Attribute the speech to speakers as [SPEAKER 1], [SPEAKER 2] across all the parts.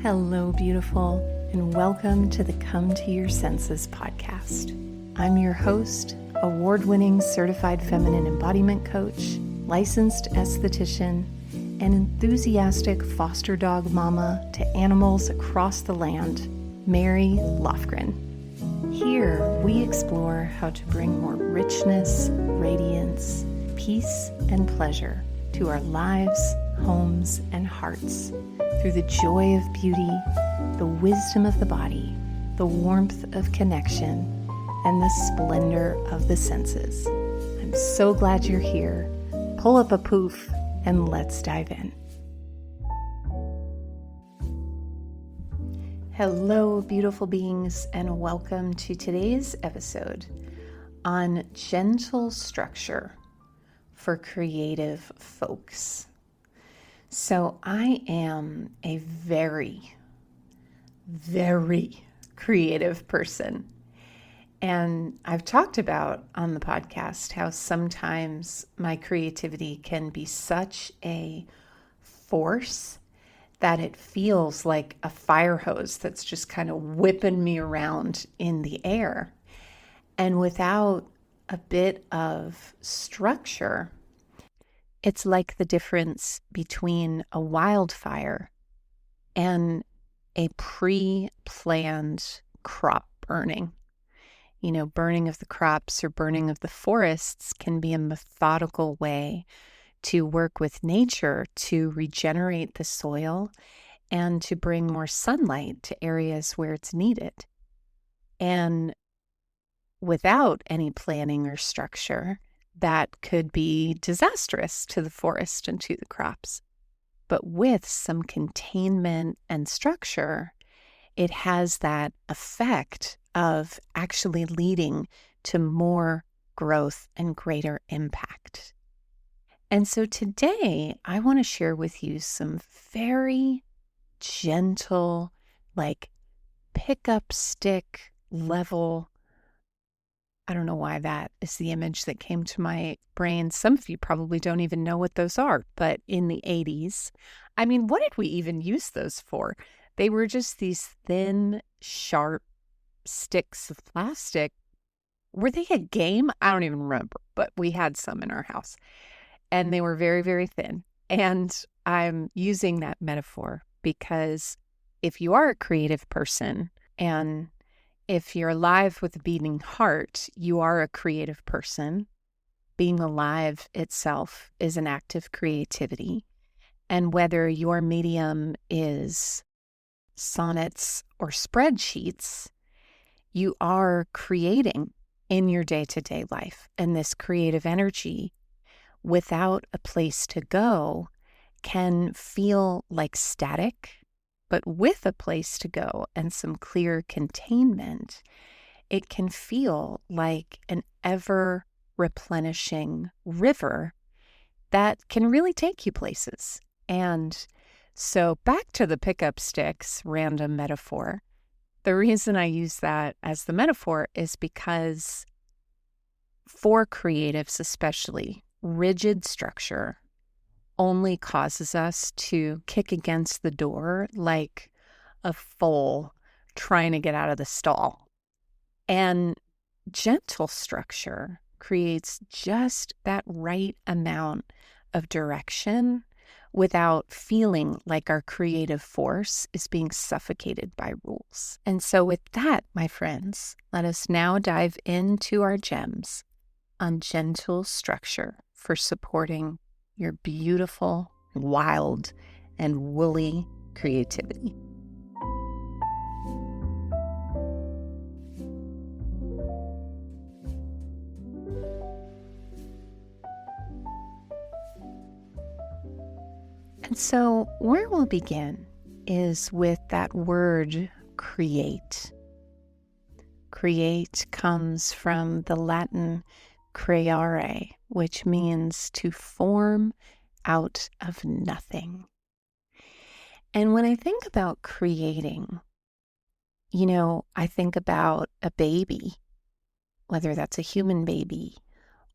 [SPEAKER 1] Hello, beautiful, and welcome to the Come to Your Senses podcast. I'm your host, award-winning certified feminine embodiment coach, licensed esthetician, and enthusiastic foster dog mama to animals across the land, Mary Lofgren. Here, we explore how to bring more richness, radiance, peace, and pleasure to our lives, homes, and hearts through the joy of beauty, the wisdom of the body, the warmth of connection, and the splendor of the senses. I'm so glad you're here. Pull up a poof and let's dive in. Hello, beautiful beings, and welcome to today's episode on gentle structure for creative folks. So I am a very, very creative person. And I've talked about on the podcast how sometimes my creativity can be such a force that it feels like a fire hose that's just kind of whipping me around in the air. And without a bit of structure, it's like the difference between a wildfire and a pre-planned crop burning. You know, burning of the crops or burning of the forests can be a methodical way to work with nature to regenerate the soil and to bring more sunlight to areas where it's needed. And without any planning or structure, that could be disastrous to the forest and to the crops. But with some containment and structure, it has that effect of actually leading to more growth and greater impact. And so today, I want to share with you some very gentle, like pickup stick level. I don't know why that is the image that came to my brain. Some of you probably don't even know what those are, but in the 80s, I mean, what did we even use those for? They were just these thin, sharp sticks of plastic. Were they a game? I don't even remember, but we had some in our house. And they were very, very thin. And I'm using that metaphor because if you are a creative person and if you're alive with a beating heart, you are a creative person. Being alive itself is an act of creativity. And whether your medium is sonnets or spreadsheets, you are creating in your day-to-day life. And this creative energy, without a place to go, can feel like static. But with a place to go and some clear containment, it can feel like an ever replenishing river that can really take you places. And so back to the pickup sticks random metaphor. The reason I use that as the metaphor is because for creatives especially, rigid structure only causes us to kick against the door like a foal trying to get out of the stall. And gentle structure creates just that right amount of direction without feeling like our creative force is being suffocated by rules. And so with that, my friends, let us now dive into our gems on gentle structure for supporting your beautiful, wild, and woolly creativity. And so where we'll begin is with that word create. Create comes from the Latin creare, which means to form out of nothing. And when I think about creating, you know, I think about a baby, whether that's a human baby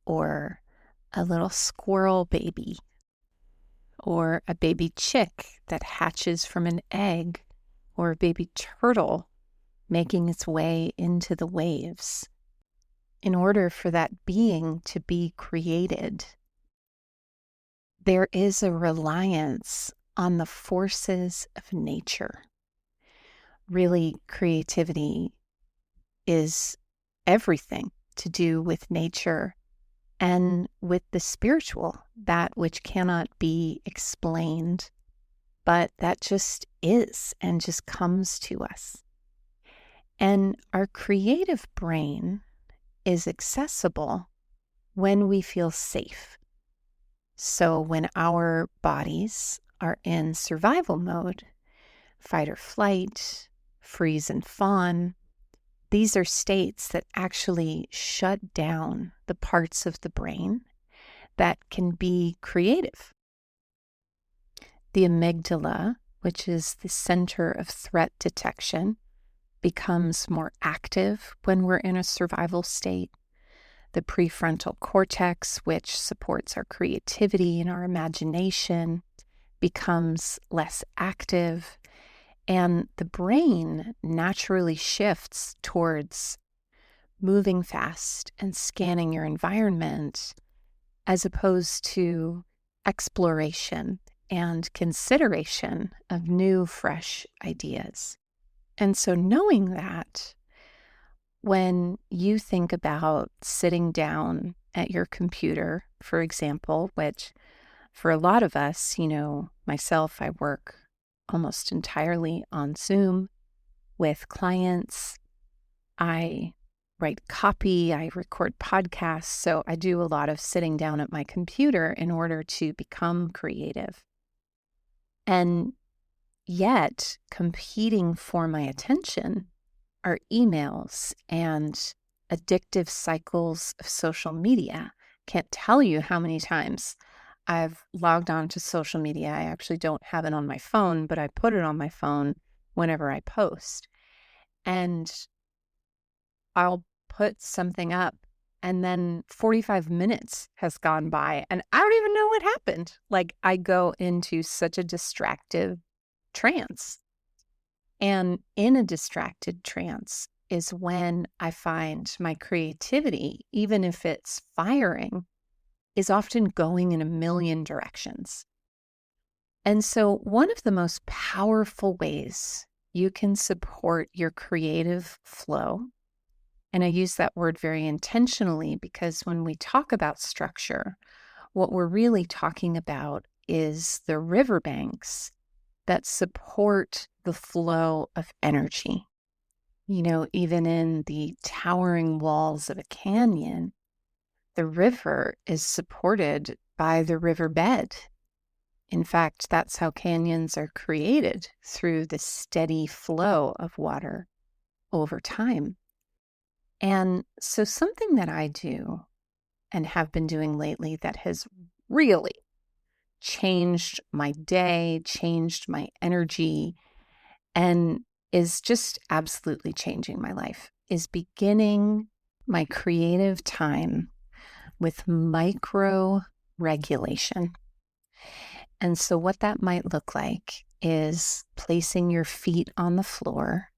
[SPEAKER 1] or a little squirrel baby or a baby chick that hatches from an egg or a baby turtle making its way into the waves. In order for that being to be created, there is a reliance on the forces of nature. Really, creativity is everything to do with nature and with the spiritual, that which cannot be explained, but that just is and just comes to us. And our creative brain is accessible when we feel safe. So when our bodies are in survival mode, fight or flight, freeze and fawn, these are states that actually shut down the parts of the brain that can be creative. The amygdala, which is the center of threat detection, becomes more active when we're in a survival state. The prefrontal cortex, which supports our creativity and our imagination, becomes less active. And the brain naturally shifts towards moving fast and scanning your environment, as opposed to exploration and consideration of new, fresh ideas. And so knowing that, when you think about sitting down at your computer, for example, which for a lot of us, myself, I work almost entirely on Zoom with clients. I write copy, I record podcasts. So I do a lot of sitting down at my computer in order to become creative. And yet, competing for my attention are emails and addictive cycles of social media. Can't tell you how many times I've logged on to social media. I actually don't have it on my phone, but I put it on my phone whenever I post. And I'll put something up, and then 45 minutes has gone by, and I don't even know what happened. Like, I go into such a distracted trance. And in a distracted trance is when I find my creativity, even if it's firing, is often going in a million directions. And so one of the most powerful ways you can support your creative flow, and I use that word very intentionally because when we talk about structure, what we're really talking about is the riverbanks that support the flow of energy. Even in the towering walls of a canyon, the river is supported by the riverbed. In fact, that's how canyons are created, through the steady flow of water over time. And so something that I do and have been doing lately that has really changed my day, changed my energy, and is just absolutely changing my life is beginning my creative time with micro regulation. And so what that might look like is placing your feet on the floor.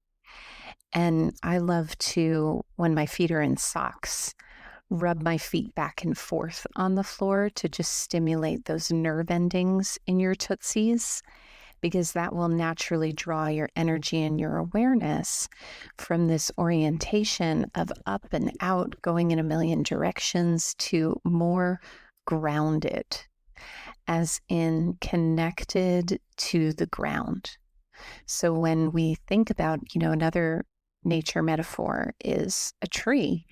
[SPEAKER 1] And I love to, when my feet are in socks, rub my feet back and forth on the floor to just stimulate those nerve endings in your tootsies, because that will naturally draw your energy and your awareness from this orientation of up and out, going in a million directions, to more grounded, as in connected to the ground. So when we think about, another nature metaphor is a tree,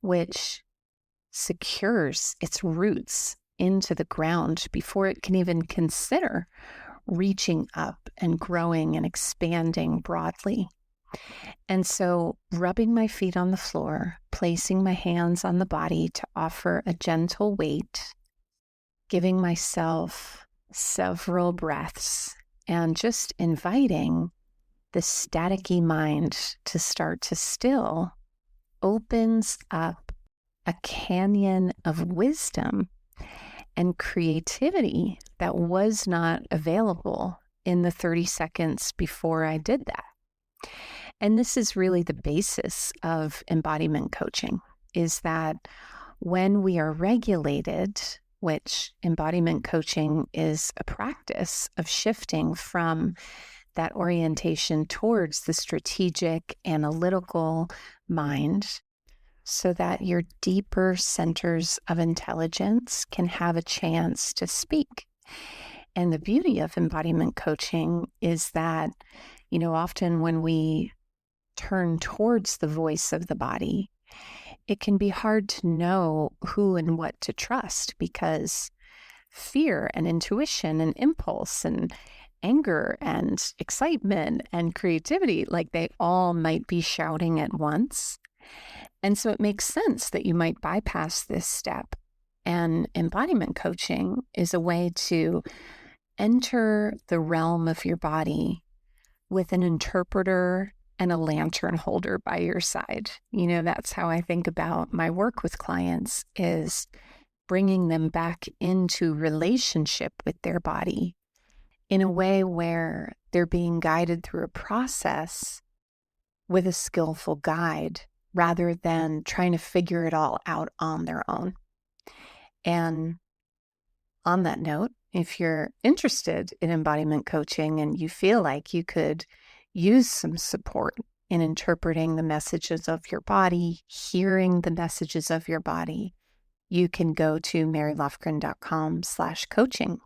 [SPEAKER 1] which secures its roots into the ground before it can even consider reaching up and growing and expanding broadly. And so rubbing my feet on the floor, placing my hands on the body to offer a gentle weight, giving myself several breaths, and just inviting the staticky mind to start to still, opens up a canyon of wisdom and creativity that was not available in the 30 seconds before I did that? And this is really the basis of embodiment coaching, is that when we are regulated, which embodiment coaching is a practice of shifting from that orientation towards the strategic, analytical mind, so that your deeper centers of intelligence can have a chance to speak. And the beauty of embodiment coaching is that, often when we turn towards the voice of the body, it can be hard to know who and what to trust, because fear and intuition and impulse and anger and excitement and creativity, like they all might be shouting at once. And so it makes sense that you might bypass this step. And embodiment coaching is a way to enter the realm of your body with an interpreter and a lantern holder by your side. That's how I think about my work with clients, is bringing them back into relationship with their body in a way where they're being guided through a process with a skillful guide, rather than trying to figure it all out on their own. And on that note, if you're interested in embodiment coaching and you feel like you could use some support in interpreting the messages of your body, hearing the messages of your body, you can go to marylofgren.com/coaching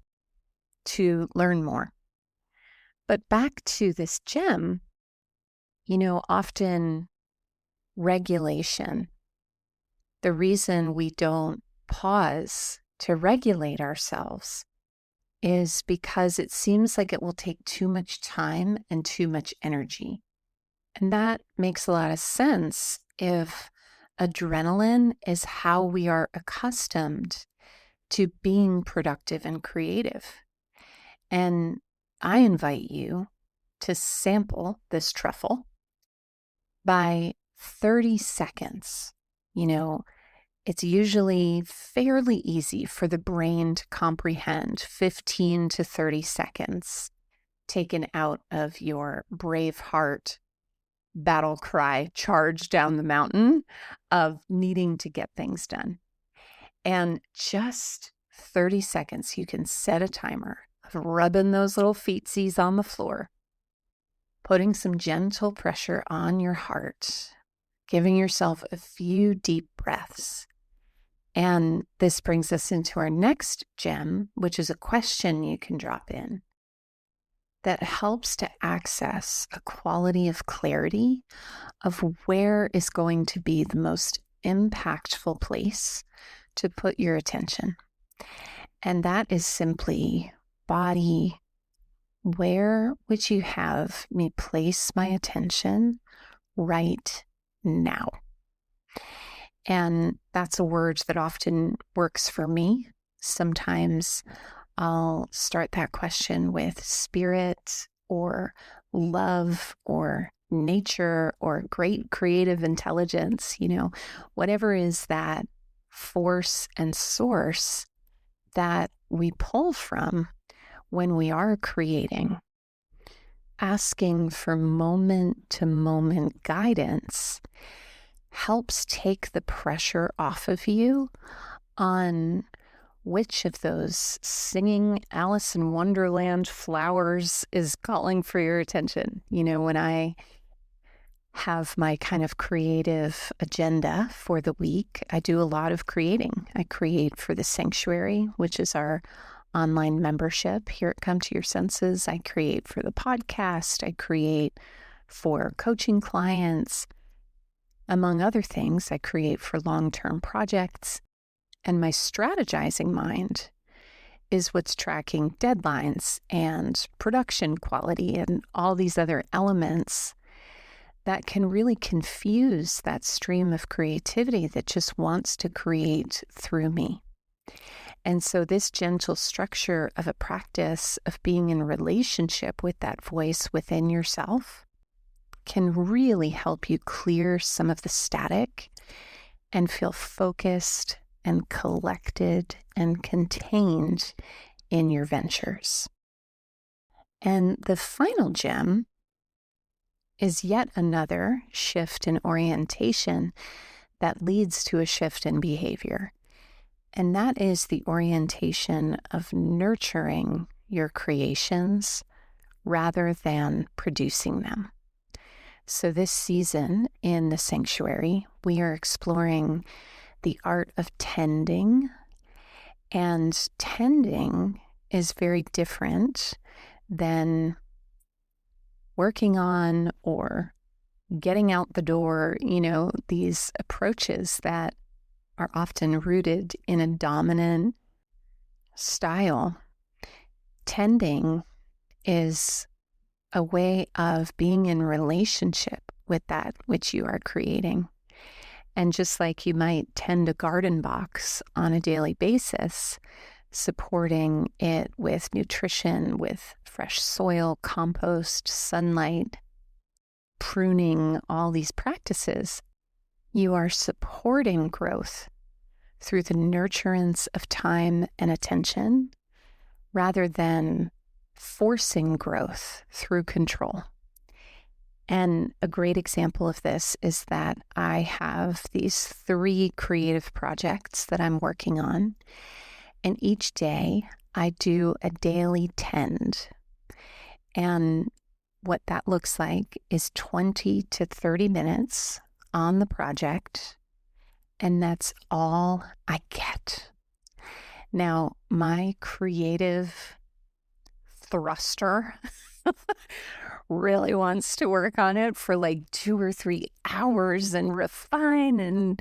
[SPEAKER 1] to learn more. But back to this gem, often regulation, the reason we don't pause to regulate ourselves is because it seems like it will take too much time and too much energy. And that makes a lot of sense if adrenaline is how we are accustomed to being productive and creative. And I invite you to sample this truffle by 30 seconds. It's usually fairly easy for the brain to comprehend 15 to 30 seconds taken out of your brave heart battle cry, charge down the mountain of needing to get things done. And just 30 seconds, you can set a timer of rubbing those little feetsies on the floor, putting some gentle pressure on your heart, giving yourself a few deep breaths. And this brings us into our next gem, which is a question you can drop in that helps to access a quality of clarity of where is going to be the most impactful place to put your attention. And that is simply, body, where would you have me place my attention right now? And that's a word that often works for me. Sometimes I'll start that question with spirit or love or nature or great creative intelligence, whatever is that force and source that we pull from when we are creating. Asking for moment-to-moment guidance helps take the pressure off of you on which of those singing Alice in Wonderland flowers is calling for your attention. When I have my kind of creative agenda for the week, I do a lot of creating. I create for the Sanctuary, which is our online membership here at Come to Your Senses. I create for the podcast. I create for coaching clients. Among other things, I create for long-term projects. And my strategizing mind is what's tracking deadlines and production quality and all these other elements that can really confuse that stream of creativity that just wants to create through me. And so this gentle structure of a practice of being in relationship with that voice within yourself can really help you clear some of the static and feel focused and collected and contained in your ventures. And the final gem is yet another shift in orientation that leads to a shift in behavior. And that is the orientation of nurturing your creations rather than producing them. So this season in the sanctuary, we are exploring the art of tending. And tending is very different than working on or getting out the door, these approaches that are often rooted in a dominant style. Tending is a way of being in relationship with that which you are creating. And just like you might tend a garden box on a daily basis, supporting it with nutrition, with fresh soil, compost, sunlight, pruning, all these practices, you are supporting growth through the nurturance of time and attention rather than forcing growth through control. And a great example of this is that I have these 3 creative projects that I'm working on. And each day I do a daily tend. And what that looks like is 20 to 30 minutes on the project. And that's all I get. Now, my creative thruster really wants to work on it for like 2 or 3 hours and refine and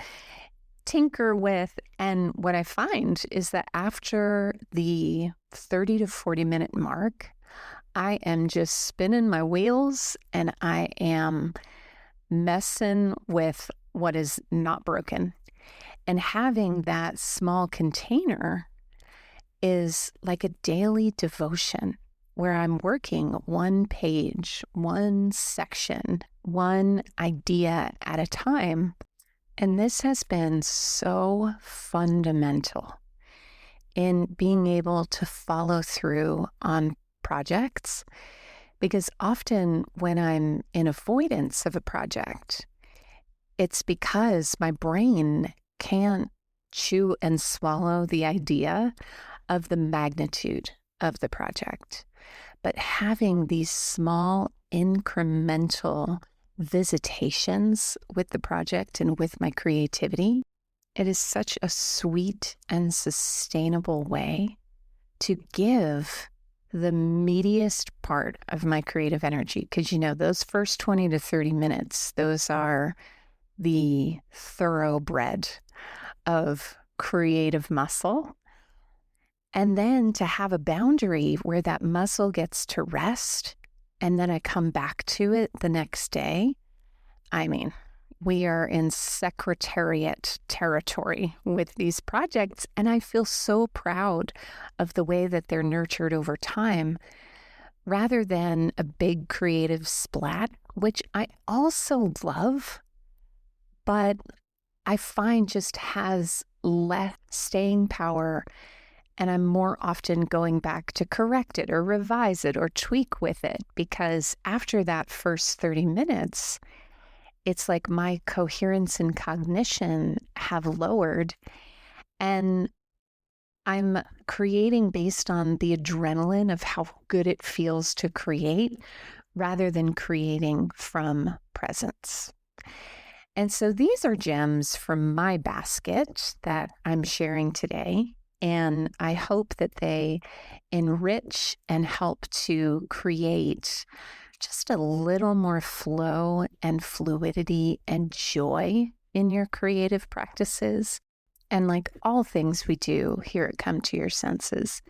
[SPEAKER 1] tinker with. And what I find is that after the 30 to 40 minute mark, I am just spinning my wheels and I am messing with what is not broken. And having that small container is like a daily devotion where I'm working one page, one section, one idea at a time. And this has been so fundamental in being able to follow through on projects, because often when I'm in avoidance of a project, it's because my brain can't chew and swallow the idea of the magnitude of the project. But having these small incremental visitations with the project and with my creativity, it is such a sweet and sustainable way to give the meatiest part of my creative energy. Because, those first 20 to 30 minutes, those are the thoroughbred of creative muscle. And then to have a boundary where that muscle gets to rest and then I come back to it the next day. I mean, we are in secretariat territory with these projects, and I feel so proud of the way that they're nurtured over time rather than a big creative splat, which I also love, but I find just has less staying power. And I'm more often going back to correct it or revise it or tweak with it, because after that first 30 minutes, it's like my coherence and cognition have lowered, and I'm creating based on the adrenaline of how good it feels to create rather than creating from presence. And so these are gems from my basket that I'm sharing today. And I hope that they enrich and help to create just a little more flow and fluidity and joy in your creative practices. And like all things we do here at Come to Your Senses,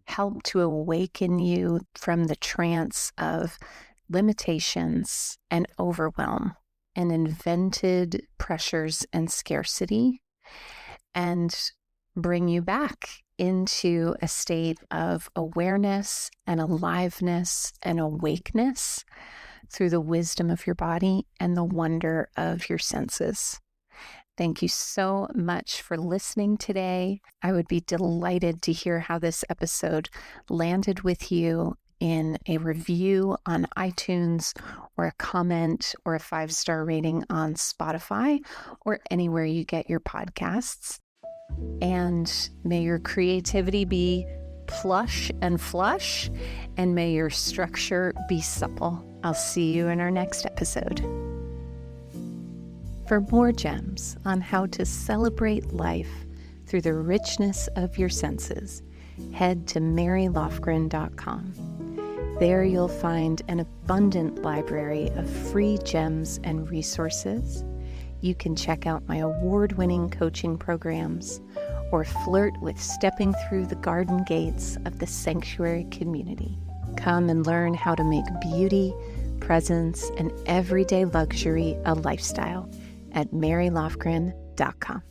[SPEAKER 1] help to awaken you from the trance of limitations and overwhelm and invented pressures and scarcity, and bring you back into a state of awareness and aliveness and awakeness through the wisdom of your body and the wonder of your senses. Thank you so much for listening today. I would be delighted to hear how this episode landed with you. in a review on iTunes or a comment or a 5-star rating on Spotify or anywhere you get your podcasts. And may your creativity be plush and flush, and may your structure be supple. I'll see you in our next episode. For more gems on how to celebrate life through the richness of your senses, head to marylofgren.com. There you'll find an abundant library of free gems and resources. You can check out my award-winning coaching programs or flirt with stepping through the garden gates of the sanctuary community. Come and learn how to make beauty, presence, and everyday luxury a lifestyle at marylofgren.com.